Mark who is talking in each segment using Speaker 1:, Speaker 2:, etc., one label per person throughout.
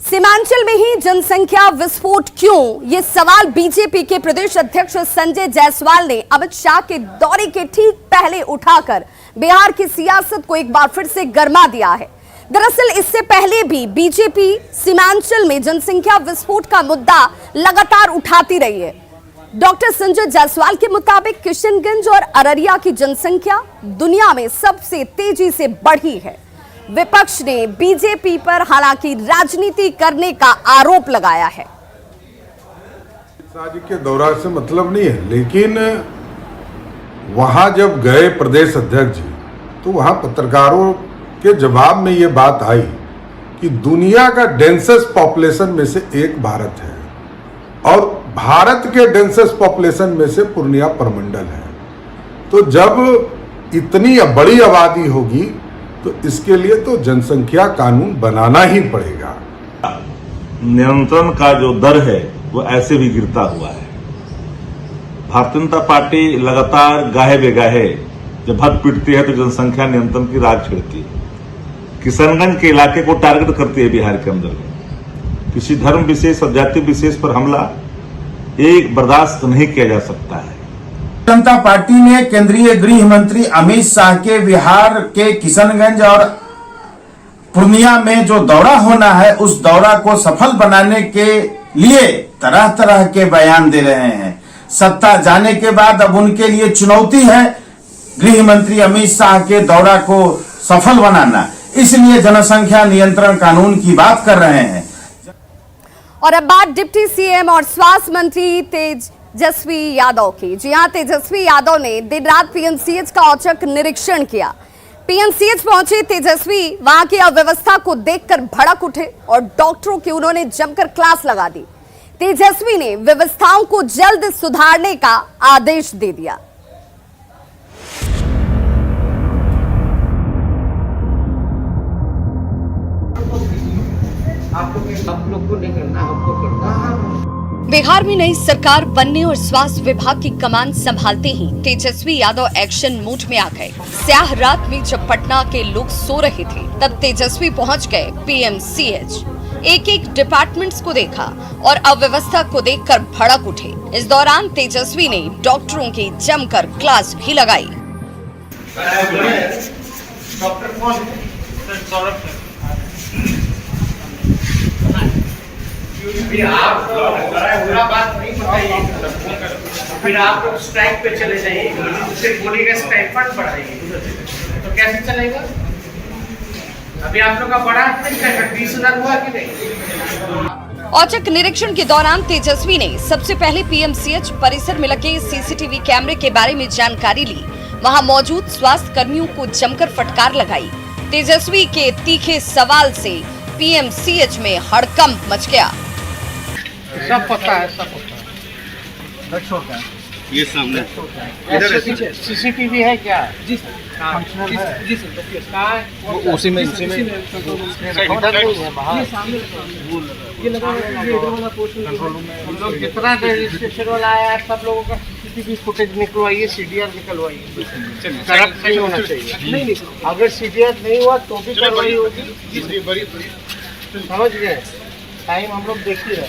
Speaker 1: सीमांचल में ही जनसंख्या विस्फोट क्यों? ये सवाल बीजेपी के प्रदेश अध्यक्ष संजय जायसवाल ने अमित शाह के दौरे के ठीक पहले उठाकर बिहार की सियासत को एक बार फिर से गरमा दिया है। दरअसल इससे पहले भी बीजेपी सीमांचल में जनसंख्या विस्फोट का मुद्दा लगातार उठाती रही है। डॉक्टर संजय जायसवाल के मुताबिक किशनगंज और अररिया की जनसंख्या दुनिया में सबसे तेजी से बढ़ी है। विपक्ष ने बीजेपी पर हालांकि राजनीति करने का आरोप लगाया है।
Speaker 2: शाह जी के दौरा से मतलब नहीं है, लेकिन वहां जब गए प्रदेश अध्यक्ष जी तो वहां पत्रकारों के जवाब में ये बात आई कि दुनिया का डेंसेस्ट पॉपुलेशन में से एक भारत है और भारत के डेंसेस्ट पॉपुलेशन में से पूर्णिया प्रमंडल है। तो जब इतनी बड़ी आबादी होगी तो इसके लिए तो जनसंख्या कानून बनाना ही पड़ेगा।
Speaker 3: नियंत्रण का जो दर है वो ऐसे भी गिरता हुआ है। भारतीय जनता पार्टी लगातार गाहे बेगाहे जब हद पीटती है तो जनसंख्या नियंत्रण की राग छिड़ती है। किशनगंज के इलाके को टारगेट करती है बिहार के अंदर में। किसी धर्म विशेष और जाति विशेष पर हमला एक बर्दाश्त नहीं किया जा सकता है।
Speaker 4: जनता पार्टी ने केंद्रीय गृह मंत्री अमित शाह के बिहार के किशनगंज और पूर्णिया में जो दौरा होना है उस दौरा को सफल बनाने के लिए तरह तरह के बयान दे रहे हैं। सत्ता जाने के बाद अब उनके लिए चुनौती है गृह मंत्री अमित शाह के दौरा को सफल बनाना, इसलिए जनसंख्या नियंत्रण कानून की बात कर रहे हैं।
Speaker 1: और अब बात डिप्टी सीएम और स्वास्थ्य मंत्री तेजस्वी यादव की। जी हां, तेजस्वी यादव ने दिन रात पीएमसीएच का औचक निरीक्षण किया। पीएमसीएच पहुंचे तेजस्वी वहां की अव्यवस्था को देखकर भड़क उठे और डॉक्टरों की उन्होंने जमकर क्लास लगा दी। तेजस्वी ने व्यवस्थाओं को जल्द सुधारने का आदेश दे दिया।
Speaker 5: आप लोग को नहीं करना, हमको करना।
Speaker 1: बिहार में नई सरकार बनने और स्वास्थ्य विभाग की कमान संभालते ही तेजस्वी यादव एक्शन मूड में आ गए। स्याह रात में जब पटना के लोग सो रहे थे तब तेजस्वी पहुंच गए पीएमसीएच। एक एक डिपार्टमेंट्स को देखा और अव्यवस्था को देखकर भड़क उठे। इस दौरान तेजस्वी ने डॉक्टरों की जमकर क्लास भी लगाई।
Speaker 5: डॉक्टर कौन है? फिर आप पूरा बात नहीं बताइए, फिर आप लोग स्ट्राइक पे चले जाइए, उसे बोलिएगा स्टाइपेंड बढ़ाइए, तो कैसे चलेगा? अभी आप लोग का बड़ा 20,000 हुआ कि नहीं?
Speaker 1: औचक निरीक्षण के दौरान तेजस्वी ने सबसे पहले पीएमसीएच परिसर में लगे सीसीटीवी कैमरे के बारे में जानकारी ली। वहां मौजूद स्वास्थ्य कर्मियों को जमकर फटकार लगाई। तेजस्वी के तीखे सवाल से पीएमसीएच में हड़कंप मच गया।
Speaker 5: सब पता है, सब पता है।
Speaker 3: ये सामने
Speaker 5: सीसीटीवी है क्या? जी सर। जी सर। कहाँ है?
Speaker 3: उसी में
Speaker 5: इधर नहीं है, बाहर। ये लगा हम लोग जितना रजिस्ट्रेशन वाला आया है सब लोगों का सीसीटीवी फुटेज निकलवाइए, सीडीआर निकलवाइए। करप्ट नहीं होना चाहिए। नहीं, अगर सीडीआर नहीं हुआ तो भी कार्रवाई होगी। समझ गए? टाइम हम लोग देख ही रहे।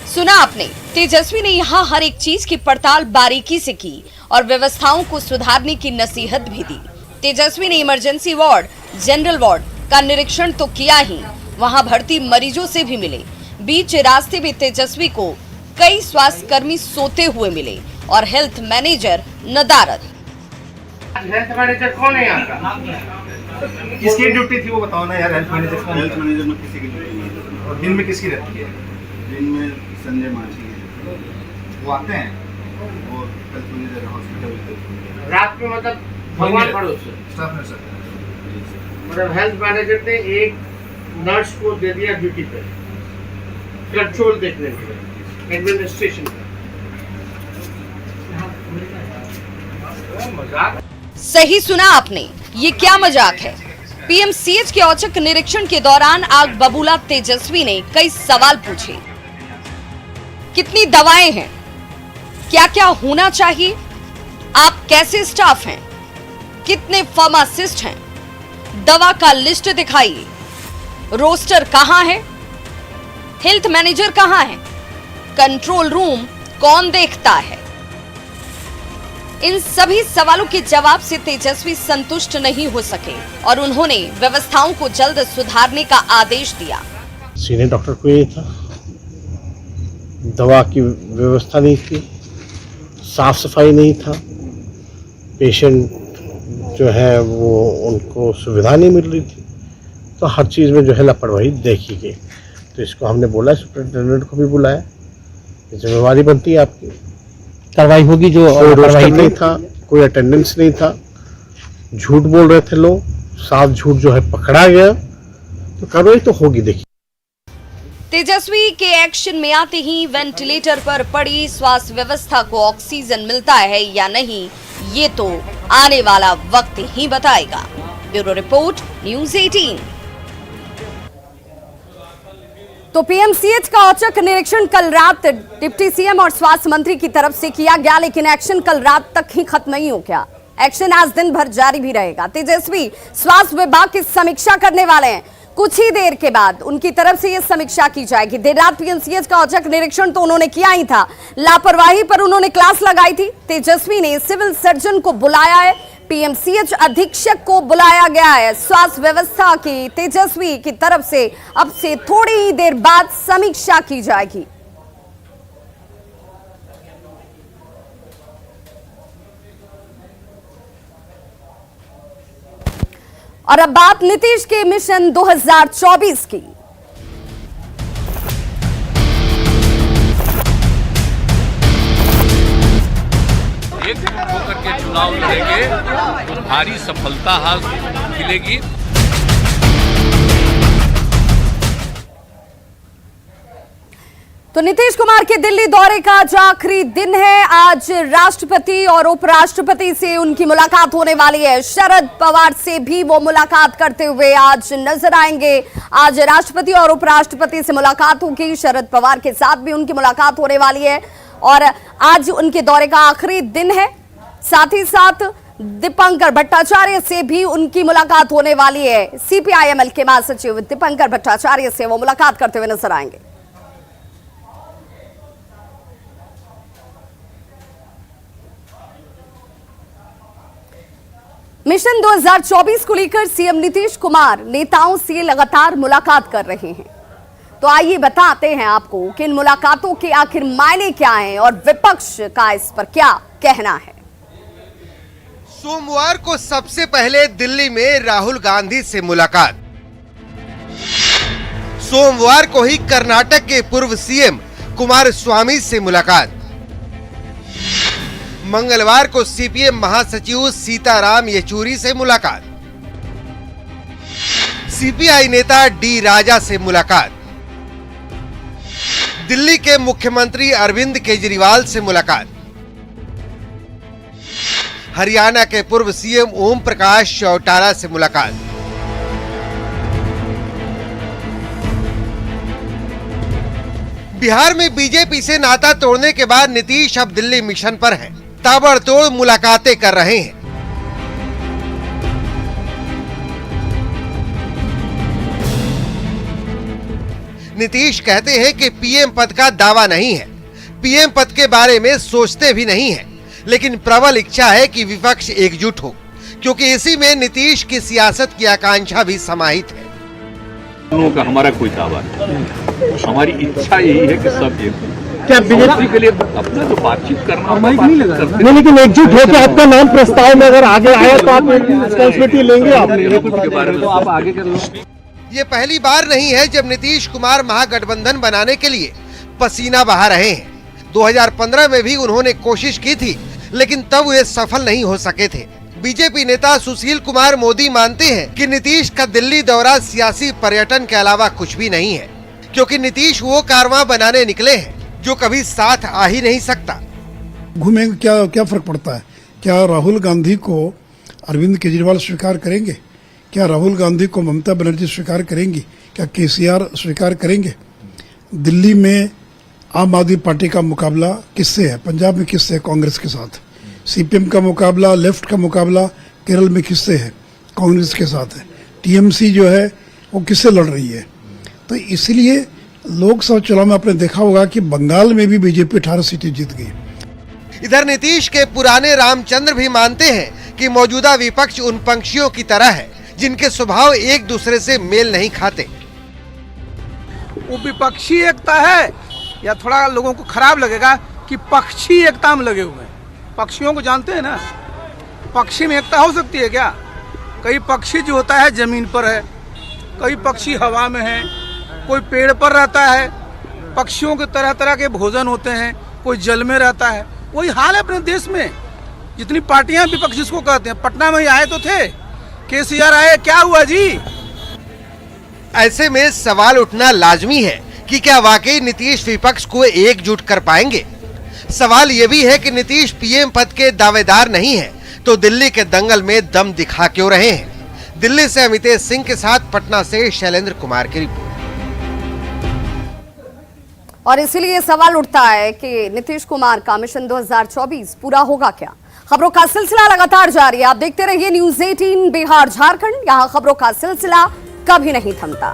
Speaker 1: सुना आपने, तेजस्वी ने यहाँ हर एक चीज की पड़ताल बारीकी से की और व्यवस्थाओं को सुधारने की नसीहत भी दी। तेजस्वी ने इमरजेंसी वार्ड, जनरल वार्ड का निरीक्षण तो किया ही, वहाँ भर्ती मरीजों से भी मिले। बीच रास्ते में तेजस्वी को कई स्वास्थ्य कर्मी सोते हुए मिले और हेल्थ मैनेजर नदारद।
Speaker 5: हेल्थ मैनेजर कौन है यहाँ का? किसकी ड्यूटी थी वो बताओ ना यार। हेल्थ मैनेजर
Speaker 6: में किसी की ड्यूटी नहीं है।
Speaker 5: और दिन में किसकी रहती है?
Speaker 6: दिन में संजय मांझी है, वो आते हैं और हेल्थ मैनेजर हॉस्पिटल।
Speaker 5: रात में मतलब भगवान भरोसे
Speaker 6: स्टाफ है सर।
Speaker 5: मतलब हेल्थ मैनेजर ने एक नर्स को दे दिया ड्यूटी पे, कंट्रोल देखने के लिए, एडमिनिस्ट्रेशन का। मजाक?
Speaker 1: सही सुना आपने, ये क्या मजाक है? पीएमसीएच के औचक निरीक्षण के दौरान आग बबूला तेजस्वी ने कई सवाल पूछे। कितनी दवाएं हैं? क्या क्या होना चाहिए? आप कैसे स्टाफ हैं? कितने फार्मासिस्ट हैं? दवा का लिस्ट दिखाइए। रोस्टर कहां है? हेल्थ मैनेजर कहां है? कंट्रोल रूम कौन देखता है? इन सभी सवालों के जवाब से तेजस्वी संतुष्ट नहीं हो सके और उन्होंने व्यवस्थाओं को जल्द सुधारने का आदेश दिया।
Speaker 7: सीनियर डॉक्टर को ये था, दवा की व्यवस्था नहीं थी, साफ सफाई नहीं था, पेशेंट जो है वो उनको सुविधा नहीं मिल रही थी, तो हर चीज़ में जो है लापरवाही देखी गई। तो इसको हमने बोला, सुपरिटेंडेंट को भी बुलाया, जिम्मेवारी बनती है आपकी, कार्रवाई होगी। जो रोस्टर नहीं था, कोई अटेंडेंस नहीं था, झूठ बोल रहे थे लोग, साफ झूठ जो है पकड़ा गया, तो कार्रवाई तो होगी। देखिए,
Speaker 1: तेजस्वी के एक्शन में आते ही वेंटिलेटर पर पड़ी स्वास्थ्य व्यवस्था को ऑक्सीजन मिलता है या नहीं, ये तो आने वाला वक्त ही बताएगा। Bureau report, news 18। तो पीएमसीएच का औचक निरीक्षण कल रात डिप्टी सीएम और स्वास्थ्य मंत्री की तरफ से किया गया, लेकिन एक्शन कल रात तक ही खत्म नहीं हो गया। एक्शन आज दिन भर जारी भी रहेगा। तेजस्वी स्वास्थ्य विभाग की समीक्षा करने वाले हैं। कुछ ही देर के बाद उनकी तरफ से यह समीक्षा की जाएगी। देर रात पीएमसीएच का औचक निरीक्षण तो उन्होंने किया ही था, लापरवाही पर उन्होंने क्लास लगाई थी। तेजस्वी ने सिविल सर्जन को बुलाया है, पीएमसीएच अधीक्षक को बुलाया गया है। स्वास्थ्य व्यवस्था की तेजस्वी की तरफ से अब से थोड़ी ही देर बाद समीक्षा की जाएगी। और अब बात नीतीश के मिशन 2024 की।
Speaker 8: एकजुट होकर के चुनाव लड़ेंगे तो भारी सफलता हाथ मिलेगी।
Speaker 1: तो नीतीश कुमार के दिल्ली दौरे का आज आखिरी दिन है। आज राष्ट्रपति और उपराष्ट्रपति से उनकी मुलाकात होने वाली है। शरद पवार से भी वो मुलाकात करते हुए आज नजर आएंगे। आज राष्ट्रपति और उपराष्ट्रपति से मुलाकात होगी, शरद पवार के साथ भी उनकी मुलाकात होने वाली है और आज उनके दौरे का आखिरी दिन है। साथ ही साथ दीपंकर भट्टाचार्य से भी उनकी मुलाकात होने वाली है। सीपीआईएमएल के महासचिव दीपंकर भट्टाचार्य से वो मुलाकात करते हुए नजर आएंगे। मिशन 2024 को लेकर सीएम नीतीश कुमार नेताओं से लगातार मुलाकात कर रहे हैं। तो आइए बताते हैं आपको कि इन मुलाकातों के आखिर मायने क्या हैं और विपक्ष का इस पर क्या कहना है।
Speaker 9: सोमवार को सबसे पहले दिल्ली में राहुल गांधी से मुलाकात। सोमवार को ही कर्नाटक के पूर्व सीएम कुमारस्वामी से मुलाकात। मंगलवार को सीपीएम महासचिव सीताराम येचूरी से मुलाकात। सीपीआई नेता डी राजा से मुलाकात। दिल्ली के मुख्यमंत्री अरविंद केजरीवाल से मुलाकात। हरियाणा के पूर्व सीएम ओम प्रकाश चौटाला से मुलाकात। बिहार में बीजेपी से नाता तोड़ने के बाद नीतीश अब दिल्ली मिशन पर हैं। ताबड़तोड़ मुलाकातें कर रहे हैं। नीतीश कहते हैं कि पीएम पद का दावा नहीं है, पीएम पद के बारे में सोचते भी नहीं है, लेकिन प्रबल इच्छा है कि विपक्ष एकजुट हो, क्योंकि इसी में नीतीश की सियासत की आकांक्षा भी समाहित है।
Speaker 8: लोगों का हमारा कोई दावा नहीं, हमारी इच्छा यही है कि सब एक हो।
Speaker 7: क्या बीजेपी
Speaker 8: के लिए अपना जो बातचीत करना
Speaker 7: नहीं, लेकिन एकजुट होकर आपका नाम प्रस्ताव में अगर आगे आया तो आप रिस्पॉन्सिबिलिटी लेंगे आप
Speaker 8: आगे कर लो।
Speaker 9: ये पहली बार नहीं है जब नीतीश कुमार महागठबंधन बनाने के लिए पसीना बहा रहे हैं। 2015 में भी उन्होंने कोशिश की थी, लेकिन तब वे सफल नहीं हो सके थे। बीजेपी नेता सुशील कुमार मोदी मानते हैं कि नीतीश का दिल्ली दौरा सियासी पर्यटन के अलावा कुछ भी नहीं है, क्योंकि नीतीश वो कारवां बनाने निकले हैं जो कभी साथ आ ही नहीं सकता।
Speaker 10: घूमेंगे क्या फर्क पड़ता है? क्या राहुल गांधी को अरविंद केजरीवाल स्वीकार करेंगे? क्या राहुल गांधी को ममता बनर्जी स्वीकार करेंगी? क्या केसीआर स्वीकार करेंगे? दिल्ली में आम आदमी पार्टी का मुकाबला किससे है? पंजाब में किससे है? कांग्रेस के साथ। सीपीएम का मुकाबला, लेफ्ट का मुकाबला केरल में किससे है? कांग्रेस के साथ है। टीएमसी जो है वो किससे लड़ रही है। तो इसलिए लोकसभा चुनाव में आपने देखा होगा कि बंगाल में भी बीजेपी 18 सीटें जीत गई।
Speaker 9: इधर नीतीश के पुराने रामचंद्र भी मानते हैं कि मौजूदा विपक्ष उन पंक्षियों की तरह है जिनके स्वभाव एक दूसरे से मेल नहीं खाते।
Speaker 5: वो विपक्षी एकता है या थोड़ा लोगों को खराब लगेगा कि पक्षी एकता में लगे हुए हैं। पक्षियों को जानते हैं ना, पक्षी में एकता हो सकती है क्या? कई पक्षी जो होता है जमीन पर है, कई पक्षी हवा में है, कोई पेड़ पर रहता है। पक्षियों के तरह तरह के भोजन होते हैं, कोई जल में रहता है। वही हाल है अपने देश में। जितनी पार्टियां विपक्ष जिसको कहते हैं, पटना में ही आए तो थे, केसीआर आए, क्या हुआ जी?
Speaker 9: ऐसे में सवाल उठना लाजमी है कि क्या वाकई नीतीश विपक्ष को एकजुट कर पाएंगे। सवाल ये भी है कि नीतीश पीएम पद के दावेदार नहीं है तो दिल्ली के दंगल में दम दिखा क्यों रहे हैं। दिल्ली से अमितेश सिंह के साथ पटना से शैलेंद्र कुमार की रिपोर्ट।
Speaker 1: और इसीलिए सवाल उठता है कि नीतीश कुमार का मिशन 2024 पूरा होगा क्या। खबरों का सिलसिला लगातार जारी है। आप देखते रहिए न्यूज़ 18 बिहार झारखंड। यहाँ खबरों का सिलसिला कभी नहीं थमता।